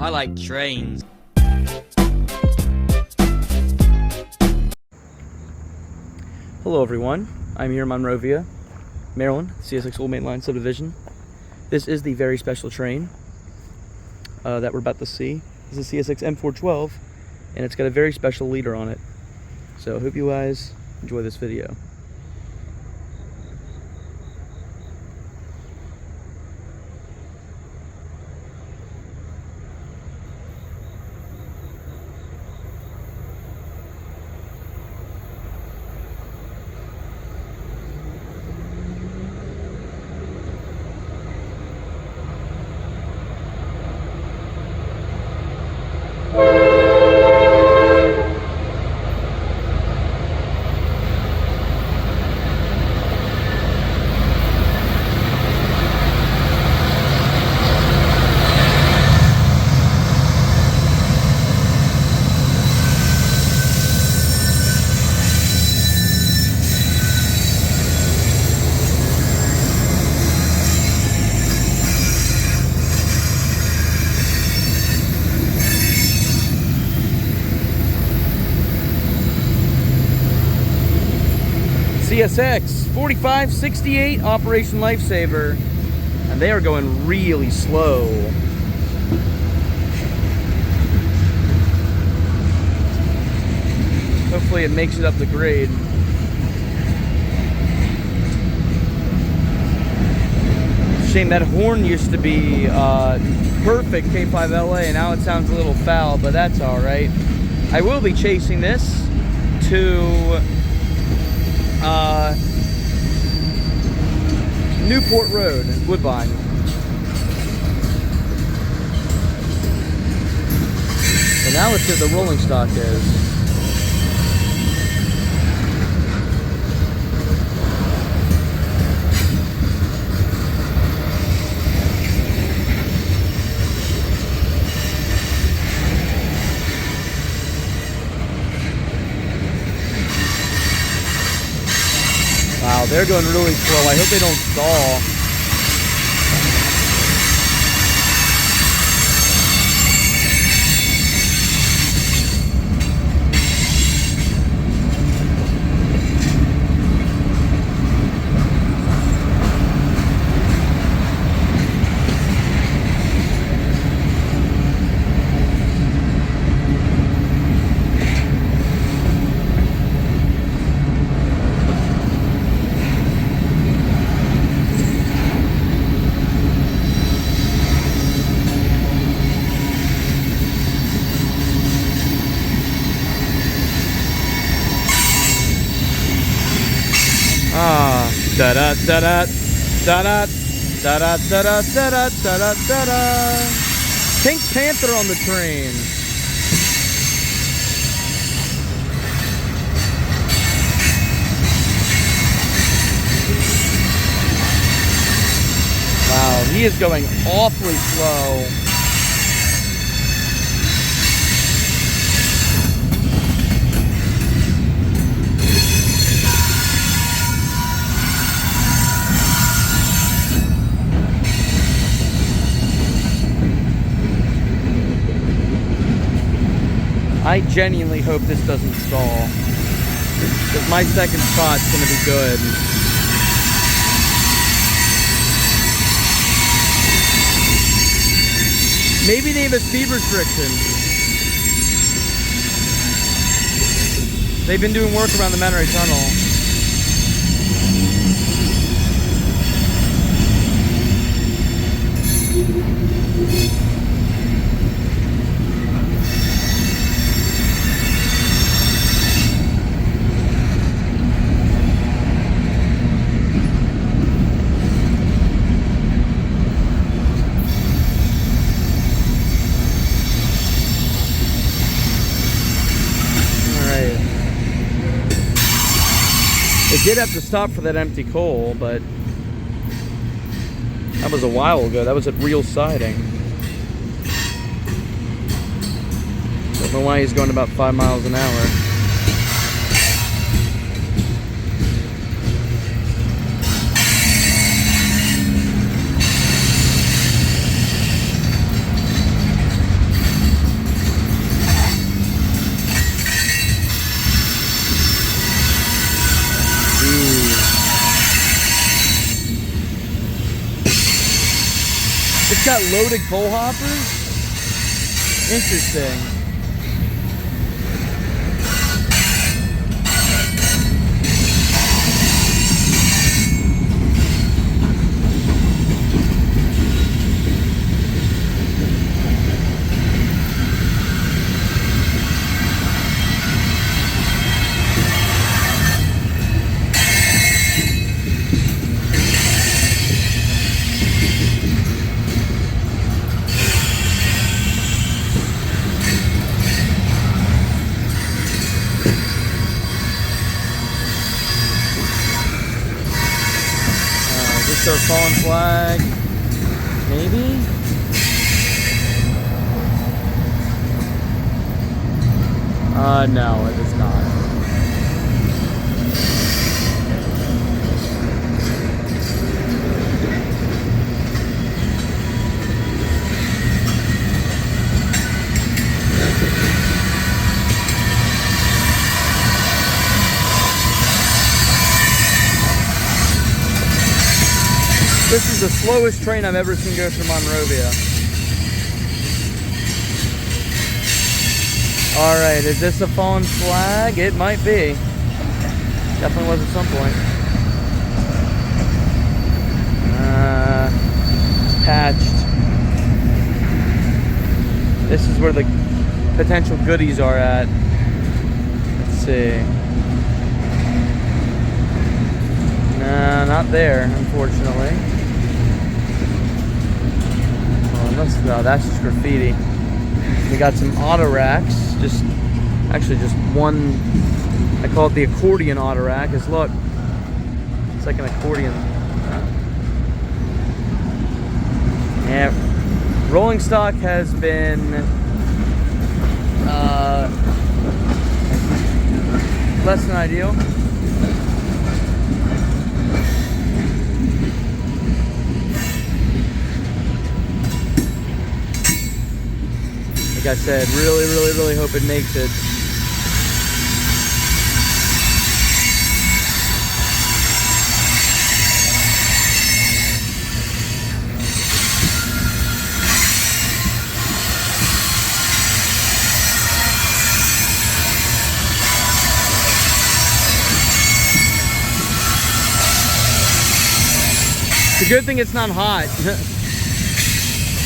I like trains. Hello everyone, I'm here in Monrovia, Maryland, CSX Old Main Line subdivision. This is the very special train that we're about to see. This is CSX M412, and it's got a very special leader on it. So I hope you guys enjoy this video. CSX 4568 Operation Life Saver, and they are going really slow. Hopefully it makes it up the grade. Shame that horn used to be perfect K5LA, and now it sounds a little foul, but that's all right. I will be chasing this to Newport Road, Woodbine. So now let's see what the rolling stock is. Wow, they're going really slow. I hope they don't stall. Da da da da da da da da da da da da da. Pink Panther on the train. Wow, he is going awfully slow. I genuinely hope this doesn't stall, because my second spot's going to be good. Maybe they have a speed restriction. They've been doing work around the Monterey Tunnel. It did have to stop for that empty coal, but that was a while ago. That was at real siding. Don't know why he's going about 5 miles an hour. got loaded coal hoppers? Interesting. Our fallen flag, maybe? No, it is not. This is the slowest train I've ever seen go through Monrovia. Alright, is this a fallen flag? It might be. Definitely was at some point. Patched. This is where the potential goodies are at. Let's see. Nah, not there, unfortunately. No, that's just graffiti. We got some auto racks. Actually just one. I call it the accordion auto rack. Cause look, it's like an accordion. Yeah, rolling stock has been less than ideal. Like I said, really hope it makes it. It's a good thing it's not hot.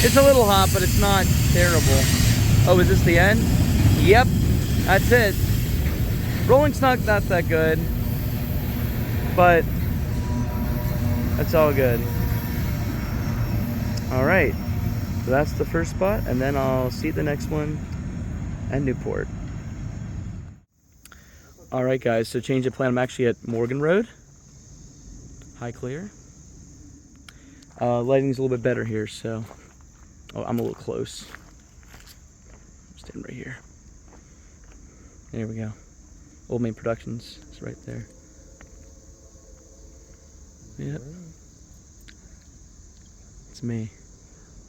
It's a little hot, but it's not terrible. Oh, is this the end? Yep, that's it. Rolling stock not that good, but that's all good. All right, so that's the first spot, and then I'll see the next one at Newport. All right, guys, so change of plan. I'm actually at Morgan Road. High clear. Lighting's a little bit better here, so I'm a little close. Right here. There we go. Old Main Productions is right there. Yep. It's me.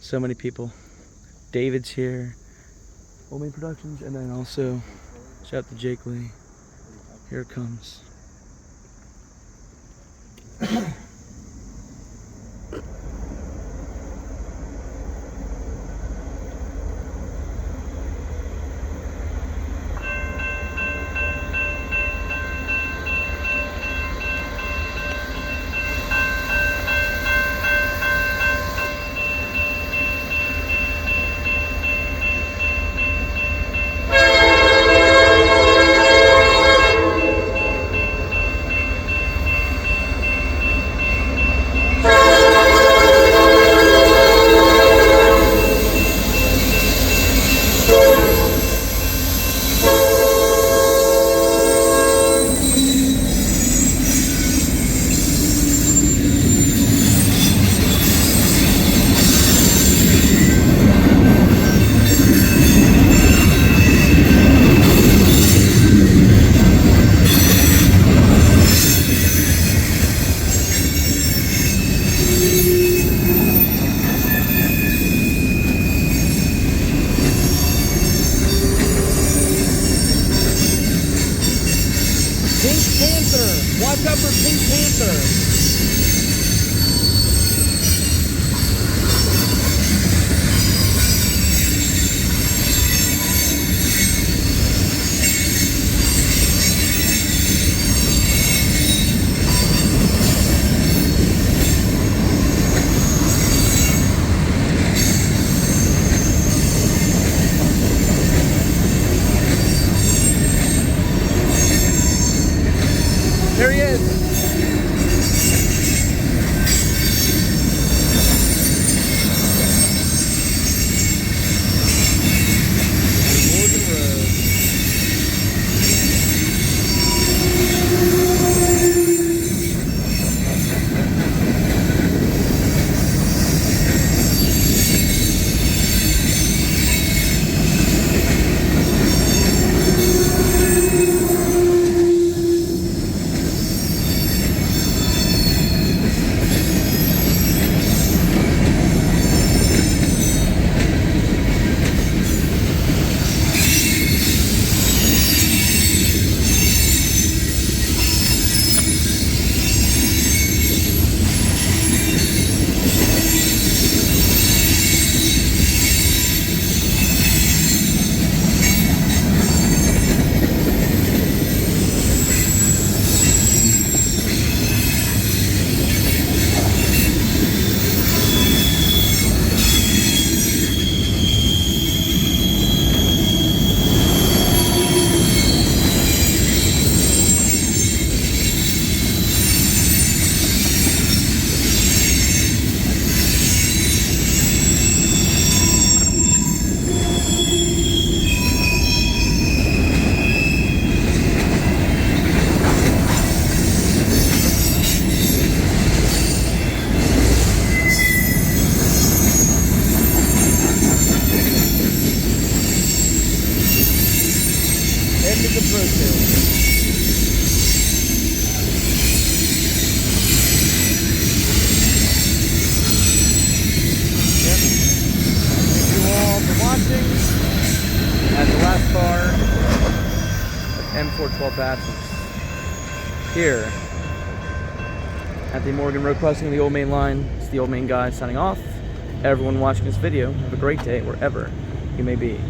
So many people. David's here. Old Main Productions, and then also shout out to Jake Lee. Here it comes. Watch out for Pink Panther. passengers. Here at the Morgan Road crossing of the Old Main Line, it's the Old Main Guy signing off. Everyone watching this video, have a great day wherever you may be.